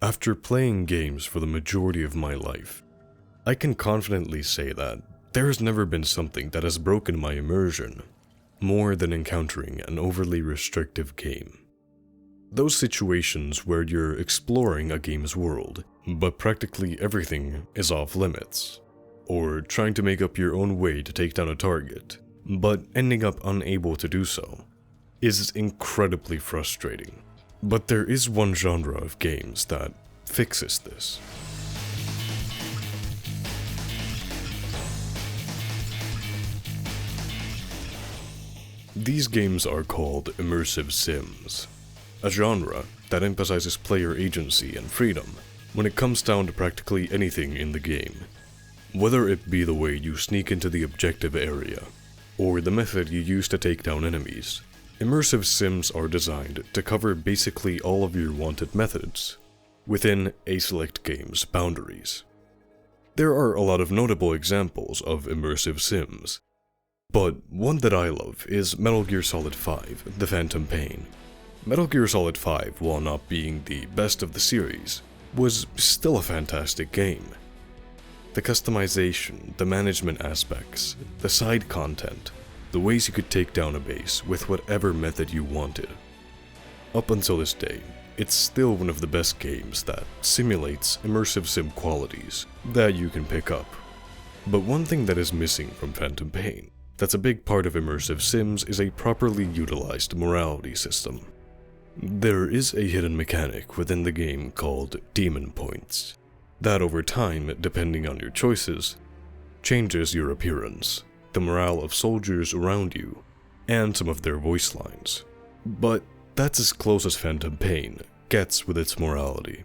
After playing games for the majority of my life, I can confidently say that there has never been something that has broken my immersion more than encountering an overly restrictive game. Those situations where you're exploring a game's world, but practically everything is off limits, or trying to make up your own way to take down a target, but ending up unable to do so, is incredibly frustrating. But there is one genre of games that fixes this. These games are called Immersive Sims, a genre that emphasizes player agency and freedom when it comes down to practically anything in the game. Whether it be the way you sneak into the objective area, or the method you use to take down enemies, Immersive Sims are designed to cover basically all of your wanted methods within a select game's boundaries. There are a lot of notable examples of Immersive Sims, but one that I love is Metal Gear Solid 5: The Phantom Pain. Metal Gear Solid 5, while not being the best of the series, was still a fantastic game. The customization, the management aspects, the side content, the ways you could take down a base with whatever method you wanted. Up until this day, it's still one of the best games that simulates immersive sim qualities that you can pick up. But one thing that is missing from Phantom Pain, that's a big part of Immersive Sims, is a properly utilized morality system. There is a hidden mechanic within the game called Demon Points, that over time, depending on your choices, changes your appearance, the morale of soldiers around you, and some of their voice lines. But that's as close as Phantom Pain gets with its morality.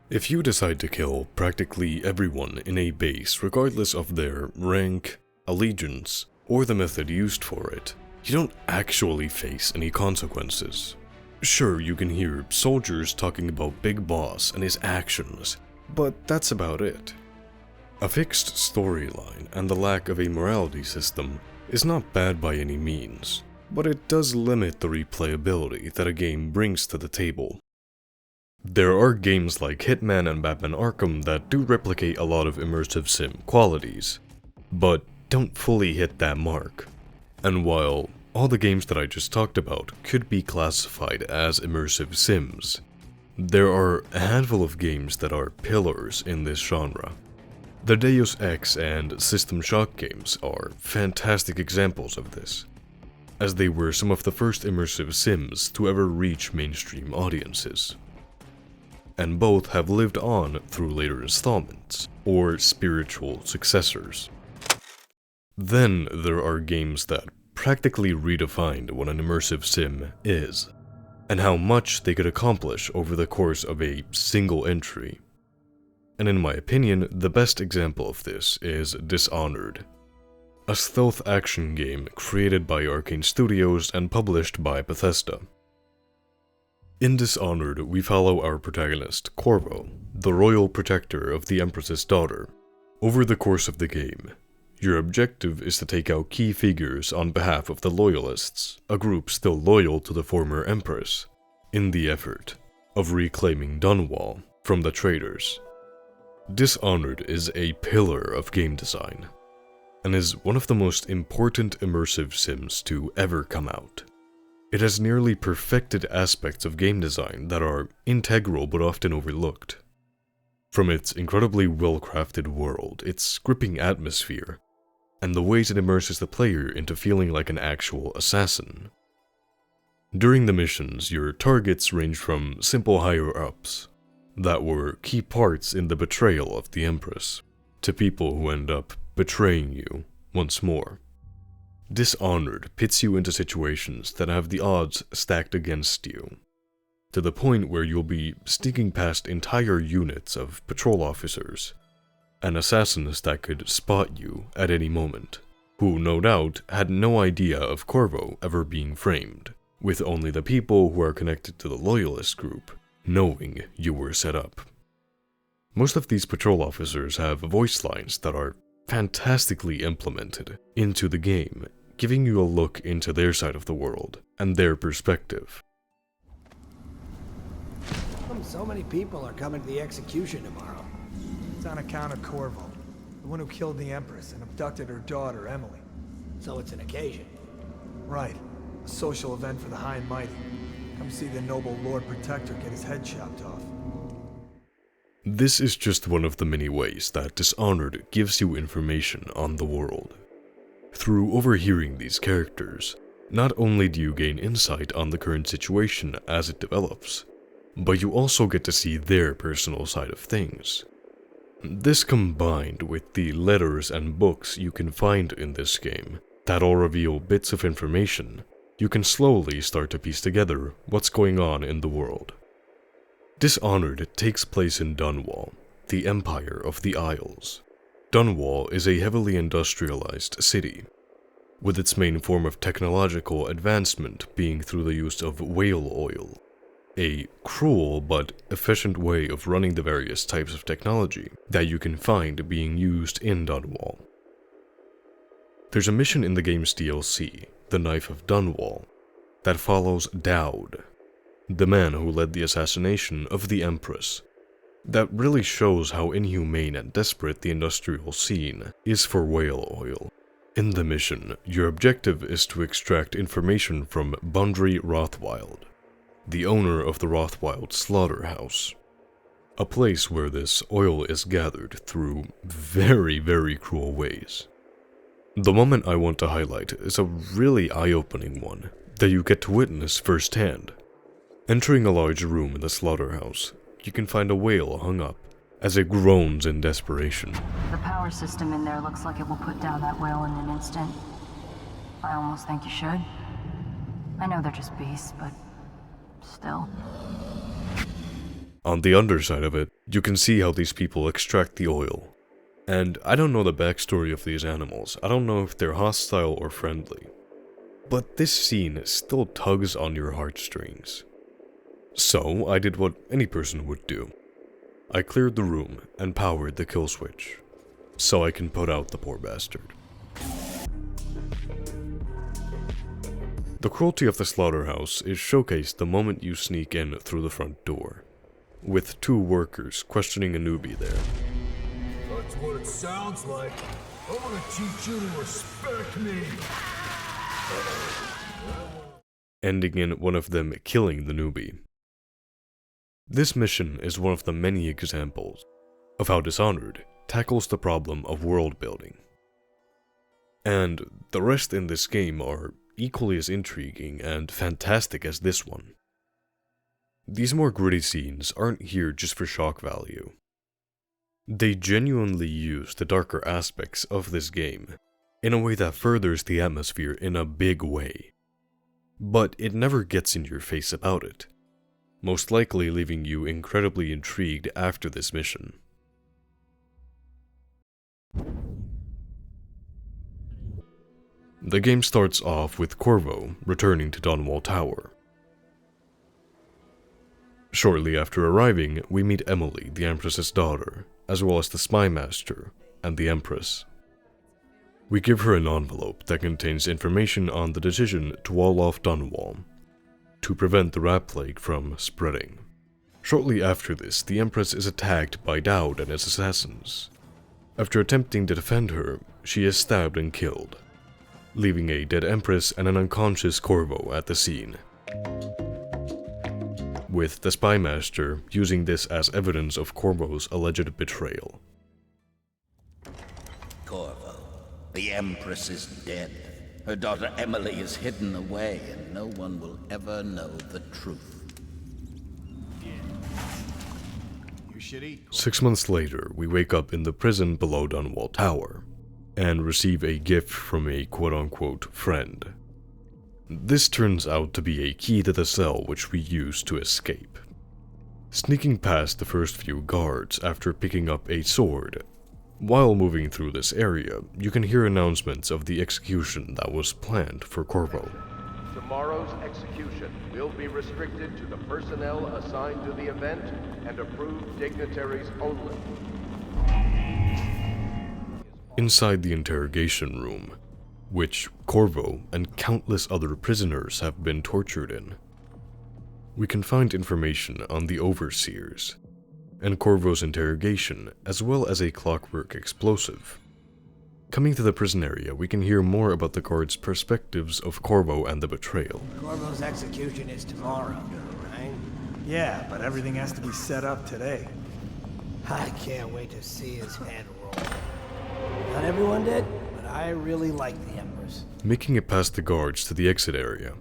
If you decide to kill practically everyone in a base regardless of their rank, allegiance, or the method used for it, you don't actually face any consequences. Sure, you can hear soldiers talking about Big Boss and his actions, but that's about it. A fixed storyline and the lack of a morality system is not bad by any means, but it does limit the replayability that a game brings to the table. There are games like Hitman and Batman Arkham that do replicate a lot of immersive sim qualities, but don't fully hit that mark. And while all the games that I just talked about could be classified as immersive sims, there are a handful of games that are pillars in this genre. The Deus Ex and System Shock games are fantastic examples of this, as they were some of the first immersive sims to ever reach mainstream audiences. And both have lived on through later installments, or spiritual successors. Then there are games that practically redefined what an immersive sim is, and how much they could accomplish over the course of a single entry. And in my opinion, the best example of this is Dishonored, a stealth action game created by Arkane Studios and published by Bethesda. In Dishonored, we follow our protagonist, Corvo, the royal protector of the Empress Daughter. Over the course of the game, your objective is to take out key figures on behalf of the Loyalists, a group still loyal to the former Empress, in the effort of reclaiming Dunwall from the traitors. Dishonored is a pillar of game design, and is one of the most important immersive sims to ever come out. It has nearly perfected aspects of game design that are integral but often overlooked. From its incredibly well-crafted world, its gripping atmosphere, and the ways it immerses the player into feeling like an actual assassin. During the missions, your targets range from simple higher-ups that were key parts in the betrayal of the Empress, to people who end up betraying you once more. Dishonored pits you into situations that have the odds stacked against you, to the point where you'll be sneaking past entire units of patrol officers and assassins that could spot you at any moment, who no doubt had no idea of Corvo ever being framed, with only the people who are connected to the Loyalist group knowing you were set up. Most of these patrol officers have voice lines that are fantastically implemented into the game, giving you a look into their side of the world and their perspective. So many people are coming to the execution tomorrow. It's on account of Corvo, the one who killed the Empress and abducted her daughter, Emily. So it's an occasion. Right. A social event for the high and mighty. Come see the noble Lord Protector get his head chopped off. This is just one of the many ways that Dishonored gives you information on the world. Through overhearing these characters, not only do you gain insight on the current situation as it develops, but you also get to see their personal side of things. This combined with the letters and books you can find in this game that all reveal bits of information, you can slowly start to piece together what's going on in the world. Dishonored takes place in Dunwall, the Empire of the Isles. Dunwall is a heavily industrialized city, with its main form of technological advancement being through the use of whale oil, a cruel but efficient way of running the various types of technology that you can find being used in Dunwall. There's a mission in the game's DLC, The Knife of Dunwall, that follows Dowd, the man who led the assassination of the Empress, that really shows how inhumane and desperate the industrial scene is for whale oil. In the mission, your objective is to extract information from Bundry Rothwild, the owner of the Rothwild slaughterhouse, a place where this oil is gathered through very, very cruel ways. The moment I want to highlight is a really eye-opening one that you get to witness firsthand. Entering a large room in the slaughterhouse, you can find a whale hung up as it groans in desperation. The power system in there looks like it will put down that whale in an instant. I almost think you should. I know they're just beasts, but still. On the underside of it, you can see how these people extract the oil. And I don't know the backstory of these animals. I don't know if they're hostile or friendly. But this scene still tugs on your heartstrings. So I did what any person would do. I cleared the room and powered the kill switch, so I can put out the poor bastard. The cruelty of the slaughterhouse is showcased the moment you sneak in through the front door, with two workers questioning a newbie there. That's what it sounds like. I'm gonna teach you to respect me. Ending in one of them killing the newbie. This mission is one of the many examples of how Dishonored tackles the problem of world building. And the rest in this game are equally as intriguing and fantastic as this one. These more gritty scenes aren't here just for shock value. They genuinely use the darker aspects of this game in a way that furthers the atmosphere in a big way. But it never gets in your face about it, most likely leaving you incredibly intrigued after this mission. The game starts off with Corvo returning to Dunwall Tower. Shortly after arriving, we meet Emily, the Empress's daughter, as well as the Spy Master and the Empress. We give her an envelope that contains information on the decision to wall off Dunwall, to prevent the rat plague from spreading. Shortly after this, the Empress is attacked by Dowd and his assassins. After attempting to defend her, she is stabbed and killed, leaving a dead Empress and an unconscious Corvo at the scene, with the Spy Master using this as evidence of Corvo's alleged betrayal. Corvo, the Empress is dead. Her daughter Emily is hidden away, and no one will ever know the truth. 6 months later, we wake up in the prison below Dunwall Tower, and receive a gift from a quote-unquote friend. This turns out to be a key to the cell which we use to escape. Sneaking past the first few guards after picking up a sword, while moving through this area, you can hear announcements of the execution that was planned for Corvo. Tomorrow's execution will be restricted to the personnel assigned to the event and approved dignitaries only. Inside the interrogation room, which Corvo and countless other prisoners have been tortured in, we can find information on the overseers, and Corvo's interrogation, as well as a clockwork explosive. Coming to the prison area, we can hear more about the guards' perspectives of Corvo and the betrayal. Corvo's execution is tomorrow, right? Yeah, but everything has to be set up today. I can't wait to see his head roll. Not everyone did, but I really like the Empress. Making it past the guards to the exit area,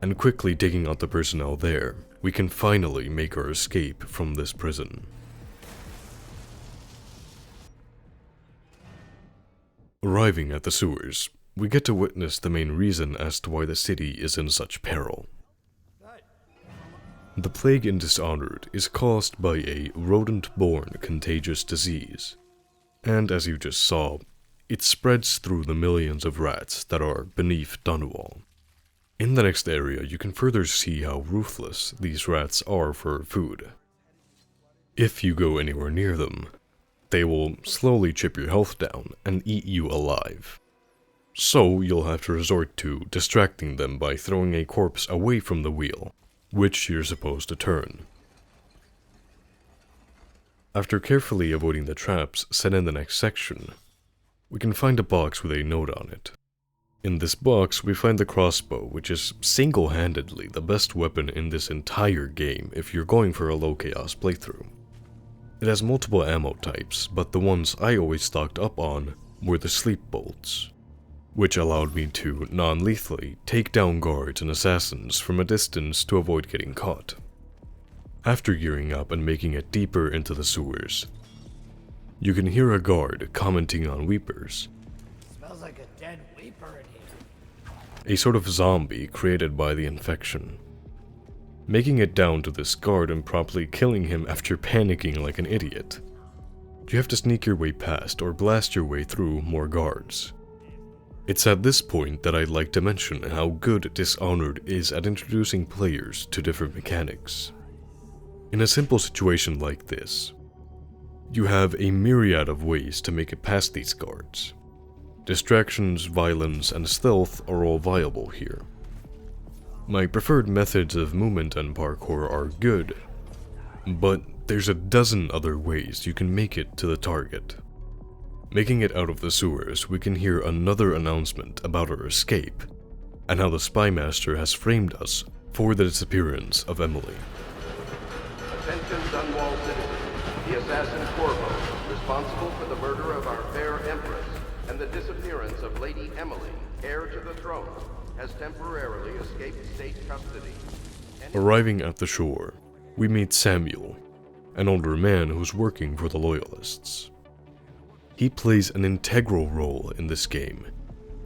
and quickly taking out the personnel there, we can finally make our escape from this prison. Arriving at the sewers, we get to witness the main reason as to why the city is in such peril. The plague in Dishonored is caused by a rodent-borne contagious disease, and as you just saw, it spreads through the millions of rats that are beneath Dunwall. In the next area, you can further see how ruthless these rats are for food. If you go anywhere near them, they will slowly chip your health down and eat you alive. So you'll have to resort to distracting them by throwing a corpse away from the wheel, which you're supposed to turn. After carefully avoiding the traps set in the next section, we can find a box with a note on it. In this box, we find the crossbow, which is single-handedly the best weapon in this entire game if you're going for a low chaos playthrough. It has multiple ammo types, but the ones I always stocked up on were the sleep bolts, which allowed me to non-lethally take down guards and assassins from a distance to avoid getting caught. After gearing up and making it deeper into the sewers, you can hear a guard commenting on weepers, Smells like a dead weeper in here. a sort of zombie created by the infection. Making it down to this guard and promptly killing him after panicking like an idiot. You have to sneak your way past or blast your way through more guards. It's at this point that I'd like to mention how good Dishonored is at introducing players to different mechanics. In a simple situation like this, you have a myriad of ways to make it past these guards. Distractions, violence, and stealth are all viable here. My preferred methods of movement and parkour are good, but there's a dozen other ways you can make it to the target. Making it out of the sewers, we can hear another announcement about our escape, and how the Spymaster has framed us for the disappearance of Emily. Attention Dunwall citizens. The assassin Corvo, responsible for the murder of our fair Empress and the disappearance of Lady Emily, heir to the throne, has temporarily escaped state custody. Arriving at the shore, we meet Samuel, an older man who's working for the Loyalists. He plays an integral role in this game,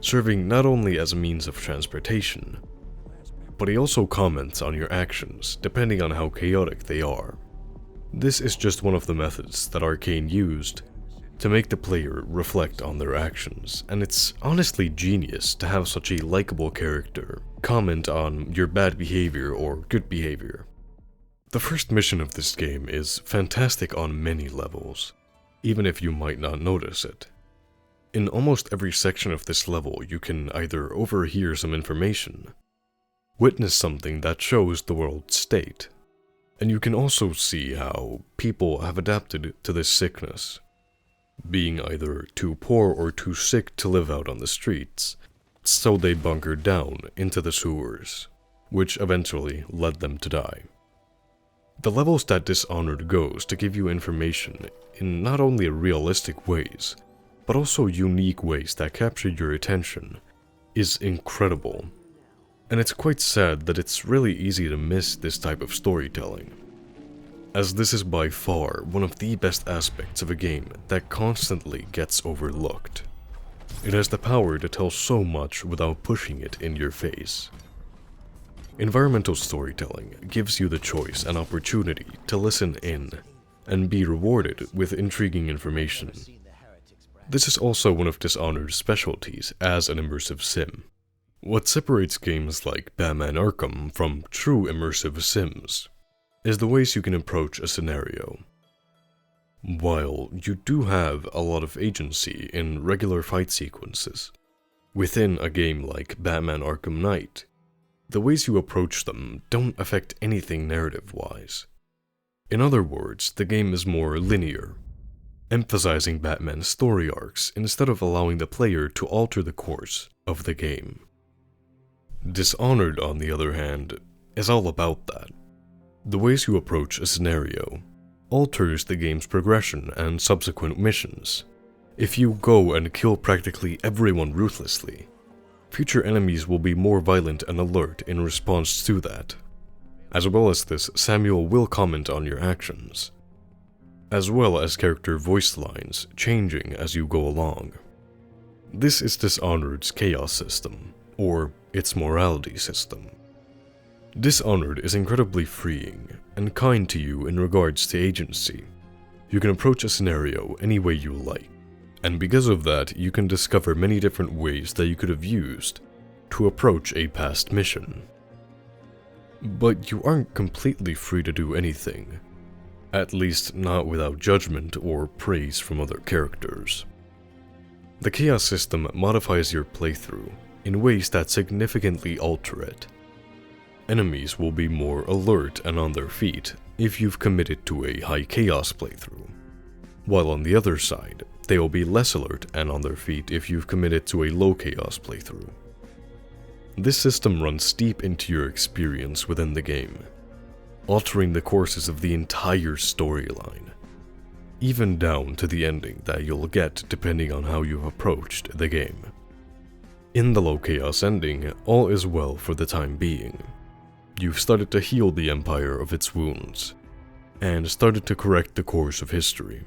serving not only as a means of transportation, but he also comments on your actions depending on how chaotic they are. This is just one of the methods that Arkane used to make the player reflect on their actions, and it's honestly genius to have such a likable character comment on your bad behavior or good behavior. The first mission of this game is fantastic on many levels, even if you might not notice it. In almost every section of this level, you can either overhear some information, witness something that shows the world's state, and you can also see how people have adapted to this sickness, being either too poor or too sick to live out on the streets, so they bunkered down into the sewers, which eventually led them to die. The levels that Dishonored goes to give you information in not only realistic ways, but also unique ways that capture your attention, is incredible. And it's quite sad that it's really easy to miss this type of storytelling, as this is by far one of the best aspects of a game that constantly gets overlooked. It has the power to tell so much without pushing it in your face. Environmental storytelling gives you the choice and opportunity to listen in and be rewarded with intriguing information. This is also one of Dishonored's specialties as an immersive sim. What separates games like Batman Arkham from true immersive sims is the ways you can approach a scenario. While you do have a lot of agency in regular fight sequences, within a game like Batman Arkham Knight, the ways you approach them don't affect anything narrative-wise. In other words, the game is more linear, emphasizing Batman's story arcs instead of allowing the player to alter the course of the game. Dishonored, on the other hand, is all about that. The ways you approach a scenario alters the game's progression and subsequent missions. If you go and kill practically everyone ruthlessly, future enemies will be more violent and alert in response to that. As well as this, Samuel will comment on your actions, as well as character voice lines changing as you go along. This is Dishonored's chaos system, or its morality system. Dishonored is incredibly freeing and kind to you in regards to agency. You can approach a scenario any way you like, and because of that, you can discover many different ways that you could have used to approach a past mission. But you aren't completely free to do anything, at least not without judgment or praise from other characters. The chaos system modifies your playthrough in ways that significantly alter it. Enemies will be more alert and on their feet if you've committed to a high chaos playthrough, while on the other side, they will be less alert and on their feet if you've committed to a low chaos playthrough. This system runs deep into your experience within the game, altering the courses of the entire storyline, even down to the ending that you'll get depending on how you've approached the game. In the low chaos ending, all is well for the time being. You've started to heal the Empire of its wounds, and started to correct the course of history.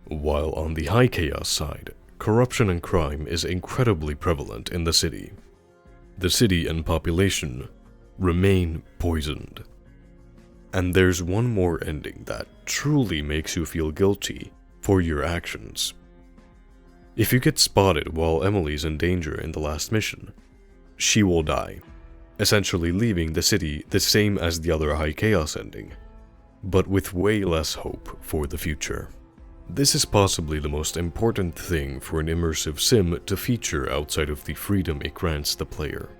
While on the high chaos side, corruption and crime is incredibly prevalent in the city. The city and population remain poisoned. And there's one more ending that truly makes you feel guilty for your actions. If you get spotted while Emily's in danger in the last mission, she will die, essentially leaving the city the same as the other high chaos ending, but with way less hope for the future. This is possibly the most important thing for an immersive sim to feature outside of the freedom it grants the player.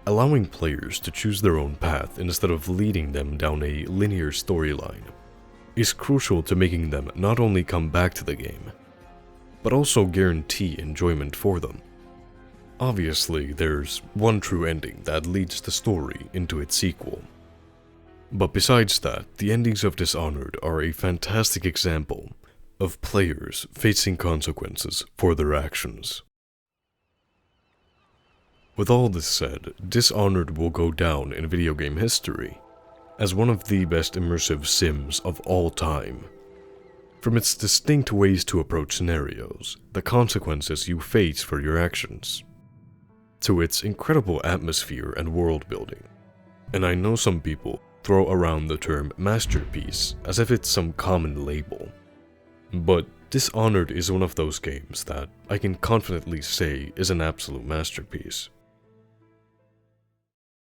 Allowing players to choose their own path instead of leading them down a linear storyline is crucial to making them not only come back to the game, but also guarantee enjoyment for them. Obviously, there's one true ending that leads the story into its sequel. But besides that, the endings of Dishonored are a fantastic example of players facing consequences for their actions. With all this said, Dishonored will go down in video game history as one of the best immersive sims of all time. From its distinct ways to approach scenarios, the consequences you face for your actions, to its incredible atmosphere and world building. And I know some people throw around the term masterpiece as if it's some common label, but Dishonored is one of those games that I can confidently say is an absolute masterpiece.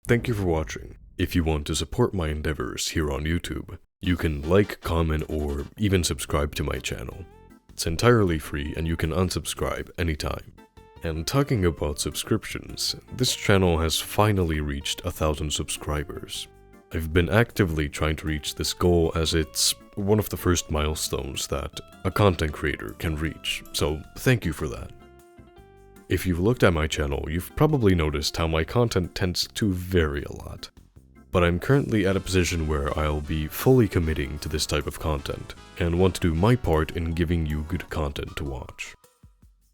Thank you for watching. If you want to support my endeavors here on YouTube, you can like, comment, or even subscribe to my channel. It's entirely free and you can unsubscribe anytime. And talking about subscriptions, this channel has finally reached 1,000 subscribers. I've been actively trying to reach this goal as it's one of the first milestones that a content creator can reach, so thank you for that. If you've looked at my channel, you've probably noticed how my content tends to vary a lot. But I'm currently at a position where I'll be fully committing to this type of content, and want to do my part in giving you good content to watch.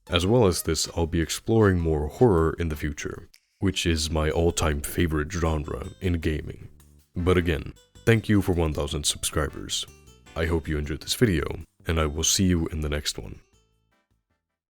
As well as this, I'll be exploring more horror in the future, which is my all-time favorite genre in gaming. But again, thank you for 1,000 subscribers. I hope you enjoyed this video, and I will see you in the next one.